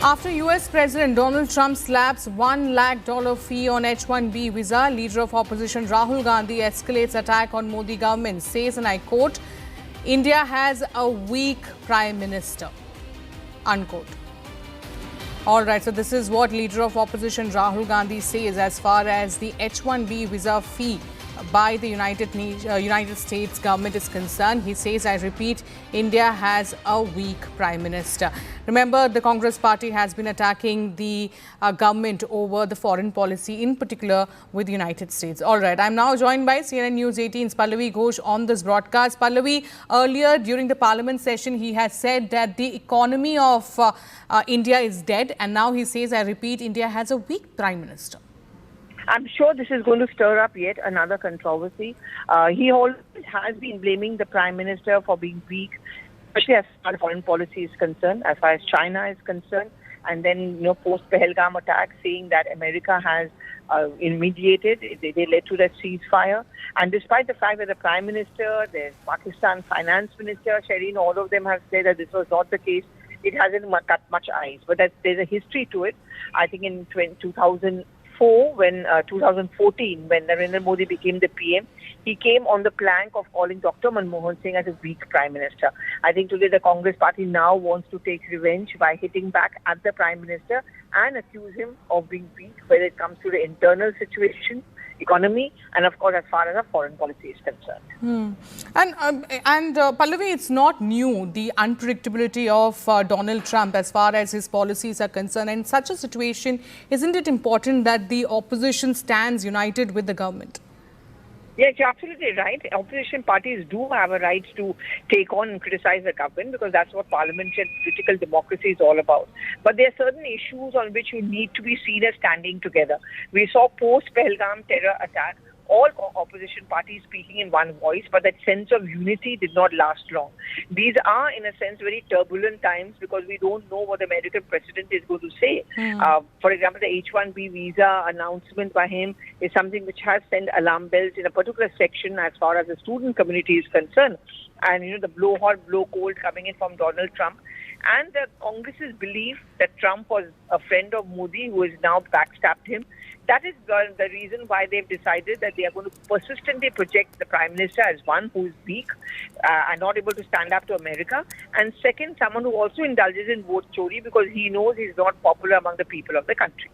After US President Donald Trump slaps $1 lakh fee on H-1B visa, leader of opposition Rahul Gandhi escalates attack on Modi government, says, and I quote, India has a weak prime minister, unquote. All right, so this is what leader of opposition Rahul Gandhi says as far as the H-1B visa fee by the United States government is concerned. He says, I repeat, India has a weak prime minister. Remember, the Congress party has been attacking the government over the foreign policy, in particular with the United States. All right, I'm now joined by CNN News 18's Pallavi Ghosh on this broadcast. Pallavi, earlier during the parliament session, he has said that the economy of India is dead. And now he says, I repeat, India has a weak prime minister. I'm sure this is going to stir up yet another controversy. He always has been blaming the Prime Minister for being weak, especially as far as foreign policy is concerned, as far as China is concerned. And then, post-Pahalgam attack, saying that America has mediated, they led to that ceasefire. And despite the fact that the Prime Minister, the Pakistan Finance Minister, Shireen, all of them have said that this was not the case, it hasn't cut much eyes. But there's a history to it. I think in 2014, when Narendra Modi became the PM, he came on the plank of calling Dr. Manmohan Singh as a weak Prime Minister. I think today the Congress party now wants to take revenge by hitting back at the Prime Minister and accuse him of being weak when it comes to the internal situation, economy, and of course as far as our foreign policy is concerned. And Pallavi, it's not new, the unpredictability of Donald Trump as far as his policies are concerned. And in such a situation, isn't it important that the opposition stands united with the government? Yes, you're absolutely right. Opposition parties do have a right to take on and criticize the government because that's what parliamentary and political democracy is all about. But there are certain issues on which you need to be seen as standing together. We saw post-Pahalgam terror attack, all opposition parties speaking in one voice, but that sense of unity did not last long. These are, in a sense, very turbulent times because we don't know what the American president is going to say. For example, the H-1B visa announcement by him is something which has sent alarm bells in a particular section as far as the student community is concerned. And, the blow hot, blow cold coming in from Donald Trump. And the Congress's belief that Trump was a friend of Modi who has now backstabbed him. That is the reason why they've decided that they are going to persistently project the Prime Minister as one who is weak and not able to stand up to America. And second, someone who also indulges in vote chori because he knows he's not popular among the people of the country.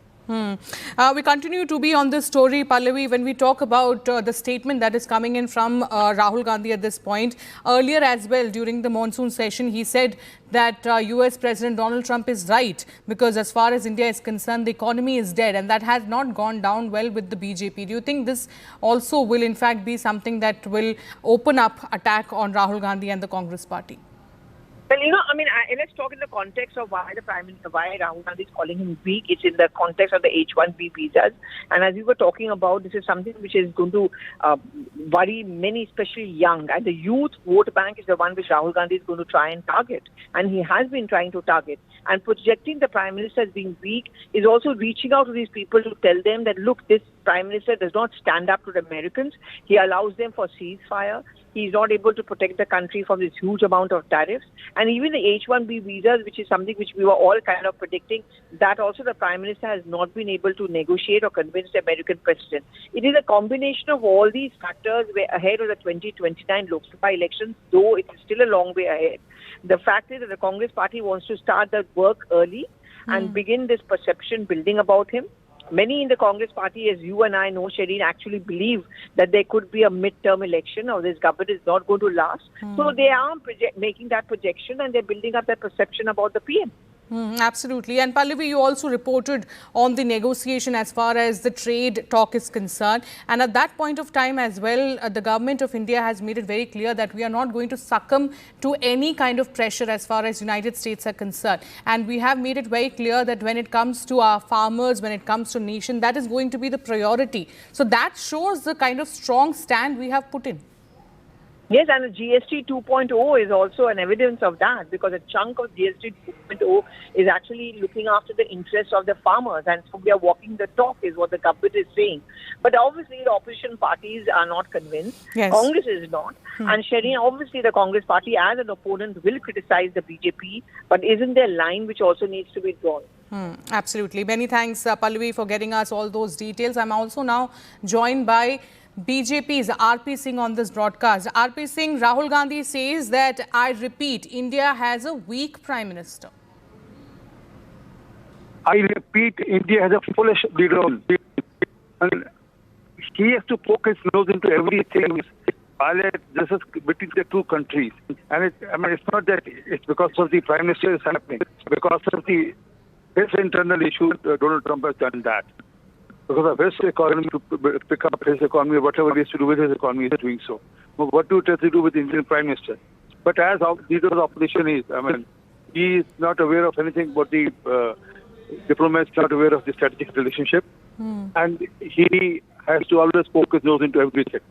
We continue to be on this story, Pallavi, when we talk about the statement that is coming in from Rahul Gandhi at this point. Earlier as well, during the monsoon session, he said that US President Donald Trump is right because as far as India is concerned, the economy is dead and that has not gone down well with the BJP. Do you think this also will in fact be something that will open up attack on Rahul Gandhi and the Congress party? Well, let's talk in the context of why Rahul Gandhi is calling him weak. It's in the context of the H-1B visas. And as we were talking about, this is something which is going to worry many, especially young. And the youth vote bank is the one which Rahul Gandhi is going to try and target. And he has been trying to target. And projecting the Prime Minister as being weak is also reaching out to these people to tell them that, look, this Prime Minister does not stand up to the Americans. He allows them for ceasefire. He's not able to protect the country from this huge amount of tariffs. And even the H-1B visas, which is something which we were all kind of predicting, that also the Prime Minister has not been able to negotiate or convince the American president. It is a combination of all these factors ahead of the 2029 LoP Rahul elections, though it is still a long way ahead. The fact is that the Congress party wants to start that work early and begin this perception building about him. Many in the Congress party, as you and I know, Shireen, actually believe that there could be a mid-term election or this government is not going to last. So they are making that projection and they're building up that perception about the PM. Absolutely. And Pallavi, you also reported on the negotiation as far as the trade talk is concerned. And at that point of time as well, the government of India has made it very clear that we are not going to succumb to any kind of pressure as far as United States are concerned. And we have made it very clear that when it comes to our farmers, when it comes to nation, that is going to be the priority. So that shows the kind of strong stand we have put in. Yes, and the GST 2.0 is also an evidence of that because a chunk of GST 2.0 is actually looking after the interests of the farmers. And so we are walking the talk is what the government is saying. But obviously the opposition parties are not convinced. Yes. Congress is not. And Shireen, obviously the Congress party as an opponent will criticize the BJP, but isn't there a line which also needs to be drawn? Absolutely. Many thanks, Pallavi, for getting us all those details. I'm also now joined by BJP's RP Singh on this broadcast. RP Singh, Rahul Gandhi says that, I repeat, India has a weak Prime Minister. I repeat, India has a foolish leader. And he has to poke his nose into everything. This is between the two countries. And it's not that it's because of the Prime Minister is happening. It's because of his internal issue, Donald Trump has done that. Because of his economy, to pick up his economy, whatever he has to do with his economy, he is doing so. What do it have to do with the Indian Prime Minister? But as leader of the opposition is, he is not aware of anything but the diplomats, not aware of the strategic relationship. And he has to always poke his nose into everything.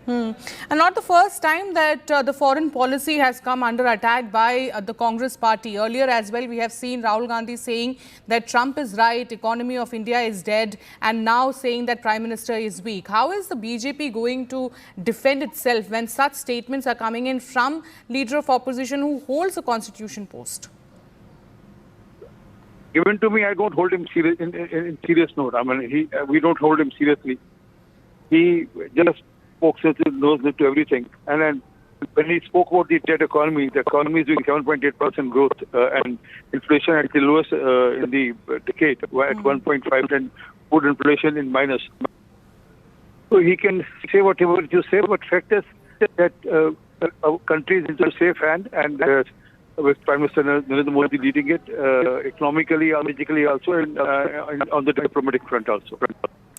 And not the first time that the foreign policy has come under attack by the Congress party. Earlier as well, we have seen Rahul Gandhi saying that Trump is right, economy of India is dead, and now saying that Prime Minister is weak. How is the BJP going to defend itself when such statements are coming in from leader of opposition who holds a constitution post? Given to me, I don't hold him in serious note. We don't hold him seriously. He just pokes his nose into everything. And then when he spoke about the dead economy, the economy is doing 7.8% growth and inflation at the lowest in the decade, at 1.5, and food inflation in minus. So he can say whatever you say, but fact is that our country is into a safe hand, and with Prime Minister Narendra Modi leading it, economically, politically also, and on the diplomatic front also.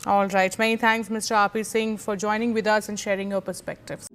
All right. Many thanks, Mr. RP Singh, for joining with us and sharing your perspectives.